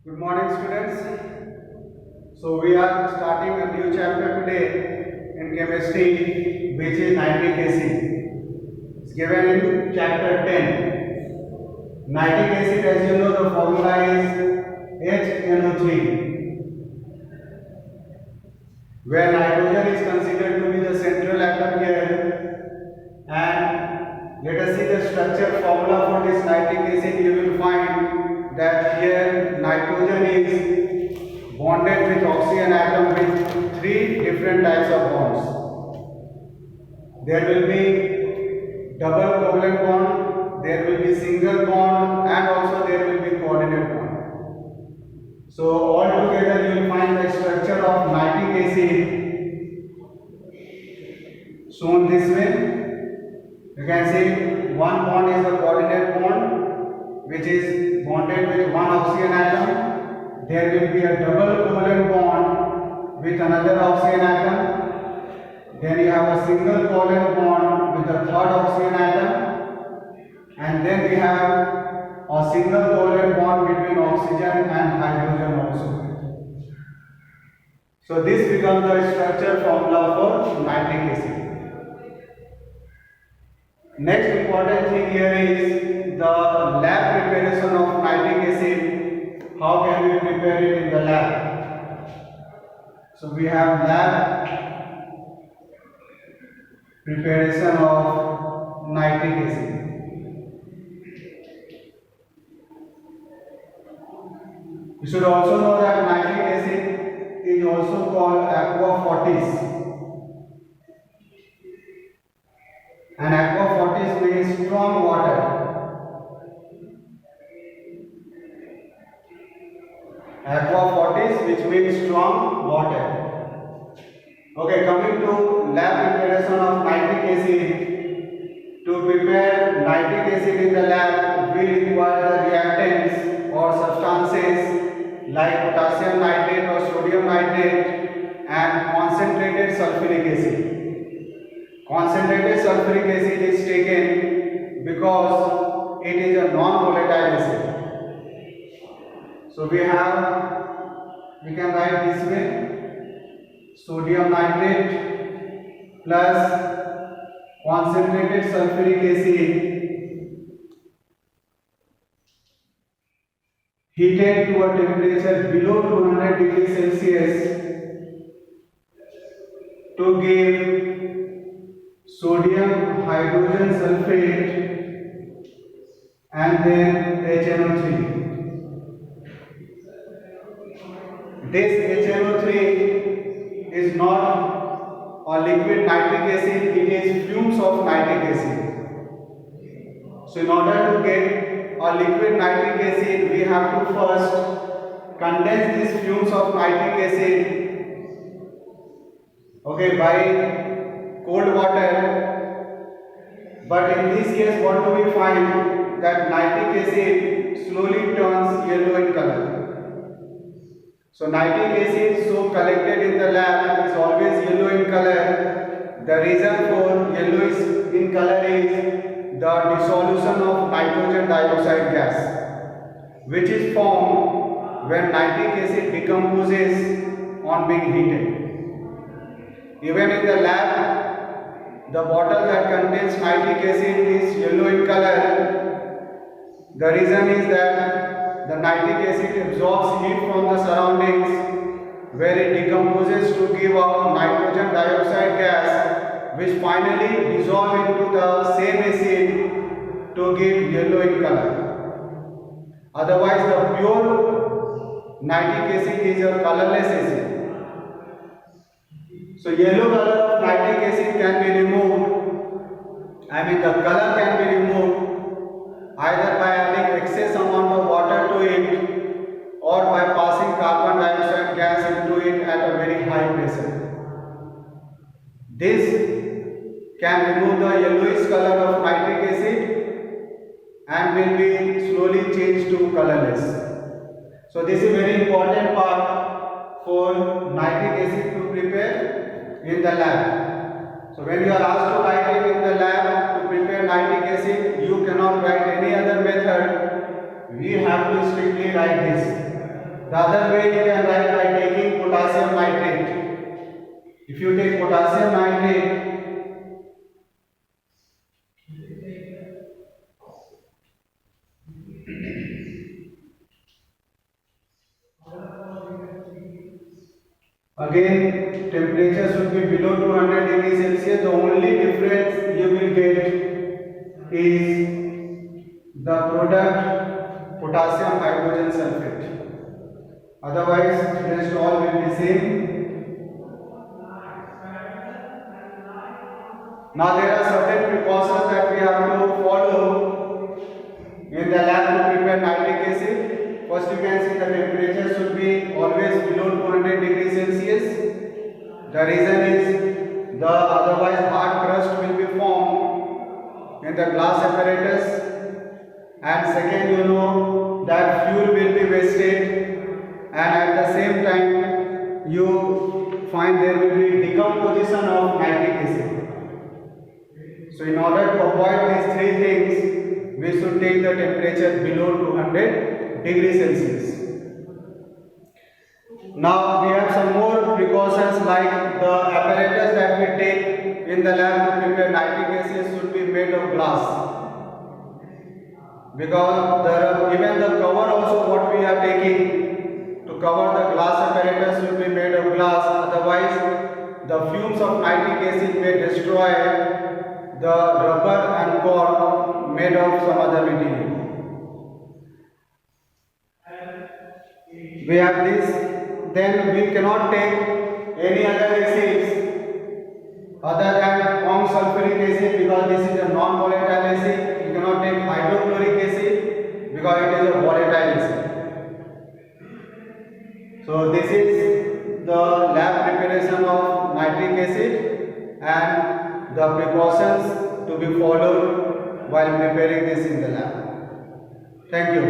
Good morning, students. So we are starting a new chapter today in chemistry, which is nitric acid. It's given in chapter 10. Nitric acid, as you know, the formula is HNO3, where nitrogen is considered to be the central atom here. And let us see the structure formula for this nitric acid. You will find that here nitrogen is bonded with oxygen atom with three different types of bonds. There will be double covalent bond, there will be single bond, and also there will be coordinate bond. So all together you will find the structure of nitric acid shown this way. You can see one bond is a coordinate bond, which is bonded with one oxygen atom. There will be a double covalent bond with another oxygen atom. Then you have a single covalent bond with the third oxygen atom. And then we have a single covalent bond between oxygen and hydrogen also. So this becomes the structure formula for nitric acid. Next important thing here is the lab preparation of nitric acid. How can we prepare it in the lab? So we have lab preparation of nitric acid. You should also know that nitric acid is also called aqua fortis. And aqua fortis means strong water. Aqua fortis, which means strong water. Okay, coming to lab preparation of nitric acid. To prepare nitric acid in the lab, we require the reactants or substances like potassium nitrate or sodium nitrate and concentrated sulfuric acid. Concentrated sulfuric acid is taken because it is a non-volatile acid. So we can write this way: sodium nitrate plus concentrated sulfuric acid heated to a temperature below 200 degrees Celsius to give sodium hydrogen sulfate and then HNO3. This HNO3 is not a liquid nitric acid, it is fumes of nitric acid. So in order to get a liquid nitric acid, we have to first condense these fumes of nitric acid, okay, by cold water. But in this case, what do we find? That nitric acid slowly turns yellow in color. So nitric acid so collected in the lab is always yellow in color. The reason for yellowish in color is the dissolution of nitrogen dioxide gas, which is formed when nitric acid decomposes on being heated. Even in the lab, the bottle that contains nitric acid is yellow in color. The reason is that the nitric acid absorbs heat from the surroundings, where it decomposes to give out nitrogen dioxide gas, which finally dissolve into the same acid to give yellow in color. Otherwise, the pure nitric acid is a colorless acid. So yellow color of nitric acid can be removed. The color can be removed either by adding excess amount of water to it or by passing carbon dioxide gas into it at a very high pressure. This can remove the yellowish color of nitric acid and will be slowly changed to colorless. So this is very important part for nitric acid to prepare in the lab. So when you are asked to write it in the lab to prepare nitric acid, you cannot write any other method. We have to strictly write this. The other way you can write by taking potassium nitrate. If you take potassium nitrate, again temperature should be below 200 degrees Celsius. The only difference you will get is the product potassium hydrogen sulfate. Otherwise rest all will be same. Now there are certain precautions that we have to follow in the lab to prepare nitric acid. First you can see the temperature should be always below 200 degrees Celsius. The reason is the otherwise hard crust will be formed in the glass apparatus, and second you know that fuel will be wasted, and at the same time you find there will be decomposition of nitric acid. So in order to avoid these three things, we should take the temperature below 200 degrees Celsius. Now we have some more precautions, like the apparatus that we take in the lab to prepare nitric acid should be made of glass, because even the cover also what we are taking to cover the glass apparatus should be made of glass. Otherwise the fumes of nitric acid may destroy the rubber and cork made of some other material. We have this. Then we cannot take any other acids other than formed sulfuric acid, because this is a non-volatile acid. You cannot take hydrochloric acid because it is a volatile acid. So this is the lab preparation of nitric acid and the precautions to be followed while preparing this in the lab. Thank you.